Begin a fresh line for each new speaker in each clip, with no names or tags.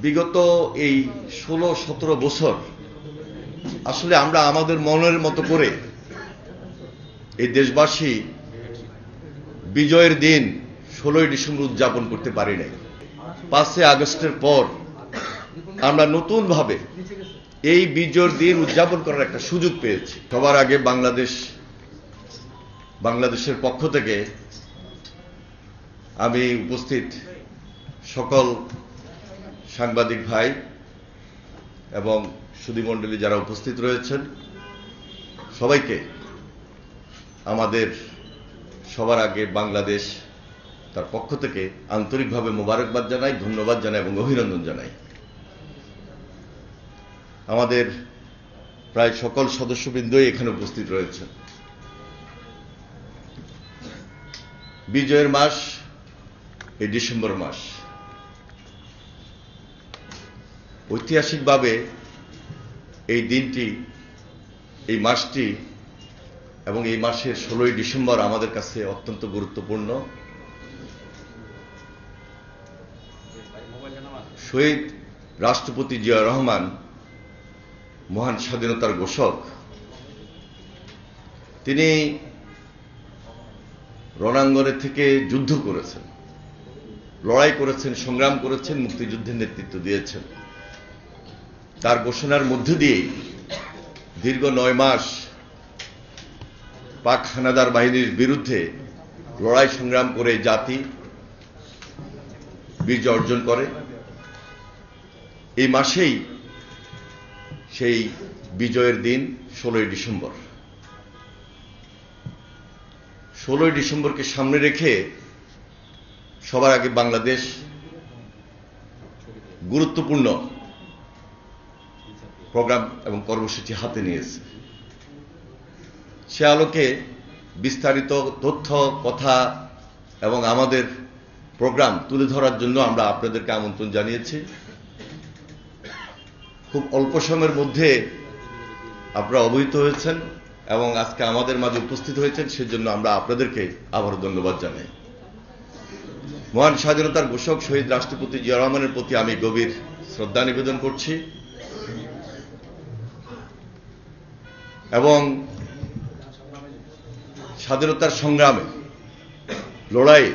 বিগত এই 16-17 বছর আসলে আমরা আমাদের মনের মতো করে এই দেশবাসী বিজয়ের দিন 16ই ডিসেম্বর উদযাপন করতে পারি নাই। 5 আগস্টের পর আমরা নতুনভাবে এই বিজয়ের দিন উদযাপন করার একটা সুযোগ পেয়েছি। সবার আগে বাংলাদেশের পক্ষ থেকে আমি উপস্থিত সকল সাংবাদিক ভাই এবং সুধীমণ্ডলী যারা উপস্থিত রয়েছেন সবাইকে আমাদের সবার আগে বাংলাদেশ তার পক্ষ থেকে আন্তরিকভাবে মোবারকবাদ জানাই, ধন্যবাদ জানাই এবং অভিনন্দন জানাই। আমাদের প্রায় সকল সদস্যবৃন্দই এখানে উপস্থিত রয়েছেন। বিজয়ের মাস এই ডিসেম্বর মাস। ঐতিহাসিকভাবে এই দিনটি, এই মাসটি এবং এই মাসের 16ই ডিসেম্বর আমাদের কাছে অত্যন্ত গুরুত্বপূর্ণ। শহীদ রাষ্ট্রপতি জিয়া রহমান, মহান স্বাধীনতার ঘোষক, তিনি রণাঙ্গনে থেকে যুদ্ধ করেছেন, লড়াই করেছেন, সংগ্রাম করেছেন, মুক্তিযুদ্ধের নেতৃত্ব দিয়েছেন। তার ঘোষণার মধ্য দিয়ে দীর্ঘ 9 মাস পাক হানাদার বাহিনীর বিরুদ্ধে লড়াই সংগ্রাম করে জাতি বিজয় অর্জন করে। এই মাসেই সেই বিজয়ের দিন 16ই ডিসেম্বর। 16ই ডিসেম্বরকে সামনে রেখে সবার আগে বাংলাদেশ গুরুত্বপূর্ণ প্রোগ্রাম এবং কর্মসূচি হাতে নিয়েছে। সে আলোকে বিস্তারিত তথ্য, কথা এবং আমাদের প্রোগ্রাম তুলে ধরার জন্য আমরা আপনাদেরকে আমন্ত্রণ জানিয়েছি। খুব অল্প সময়ের মধ্যে আপনারা অবহিত হয়েছেন এবং আজকে আমাদের মাঝে উপস্থিত হয়েছেন, সেজন্য আমরা আপনাদেরকে আবারও ধন্যবাদ জানাই। মহান স্বাধীনতার ঘোষক শহীদ রাষ্ট্রপতি জিয়া রহমানের প্রতি আমি গভীর শ্রদ্ধা নিবেদন করছি এবং স্বাধীনতার সংগ্রামে, লড়াই,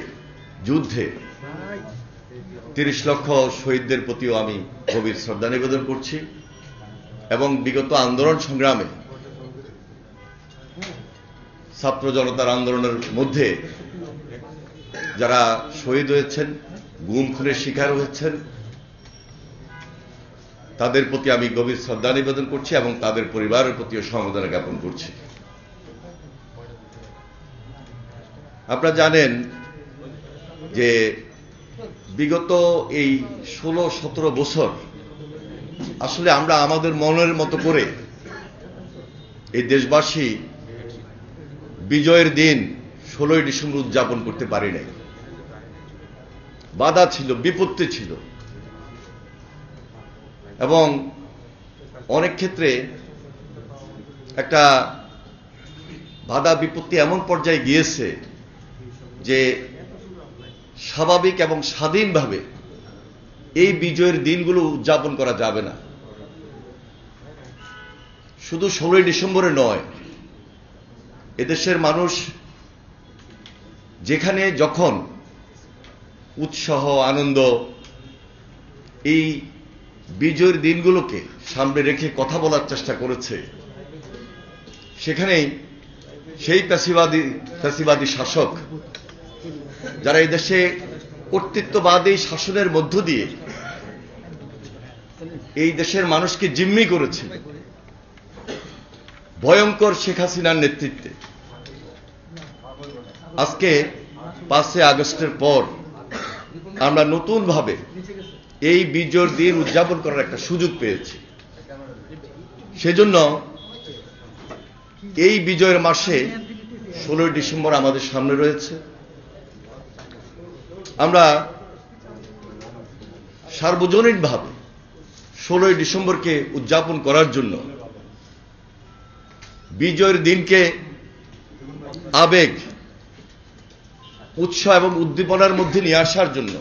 যুদ্ধে 30 লক্ষ শহীদদের প্রতিও আমি গভীর শ্রদ্ধা নিবেদন করছি এবং বিগত আন্দোলন সংগ্রামে, ছাত্র জনতার আন্দোলনের মধ্যে যারা শহীদ হয়েছেন, গুম খুনের শিকার হয়েছেন, তাদের প্রতি আমি গভীর শ্রদ্ধা নিবেদন করছি এবং তাদের পরিবারের প্রতিও সমবেদনা জ্ঞাপন করছি। আপনারা জানেন যে বিগত এই 16-17 বছর আসলে আমরা আমাদের মনের মতো করে এই দেশবাসী বিজয়ের দিন 16ই ডিসেম্বর উদযাপন করতে পারি নাই। বাধা ছিল, বিপত্তি ছিল এবং অনেক ক্ষেত্রে একটা বাধা বিপত্তি এমন পর্যায়ে গিয়েছে যে স্বাভাবিক এবং স্বাধীনভাবে এই বিজয়ের দিনগুলো উদযাপন করা যাবে না। শুধু 16ই ডিসেম্বরে নয়, এদেশের মানুষ যেখানে যখন উৎসাহ, আনন্দ, এই বিজয়ের দিনগুলোকে সামনে রেখে কথা বলার চেষ্টা করেছে, সেখানেই সেই ফ্যাসিবাদী শাসক যারা এই দেশে কর্তৃত্ববাদী শাসনের মধ্য দিয়ে এই দেশের মানুষকে জিম্মি করেছে, ভয়ঙ্কর শেখ হাসিনার নেতৃত্বে আজকে 5 আগস্টের পর আমরা নতুনভাবে এই বিজয়ের দিন উদযাপন করার একটা সুযোগ পেয়েছি। সেজন্য এই বিজয়ের মাসে 16ই ডিসেম্বর আমাদের সামনে রয়েছে। আমরা সার্বজনীনভাবে 16ই ডিসেম্বরকে উদযাপন করার জন্য, বিজয়ের দিনকে আবেগ, উৎসাহ এবং উদ্দীপনার মধ্যে নিয়ে আসার জন্য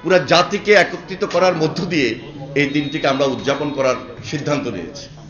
পুরা জাতিকে একত্রিত করার মধ্য দিয়ে এই দিনটিকে আমরা উদযাপন করার সিদ্ধান্ত নিয়েছি।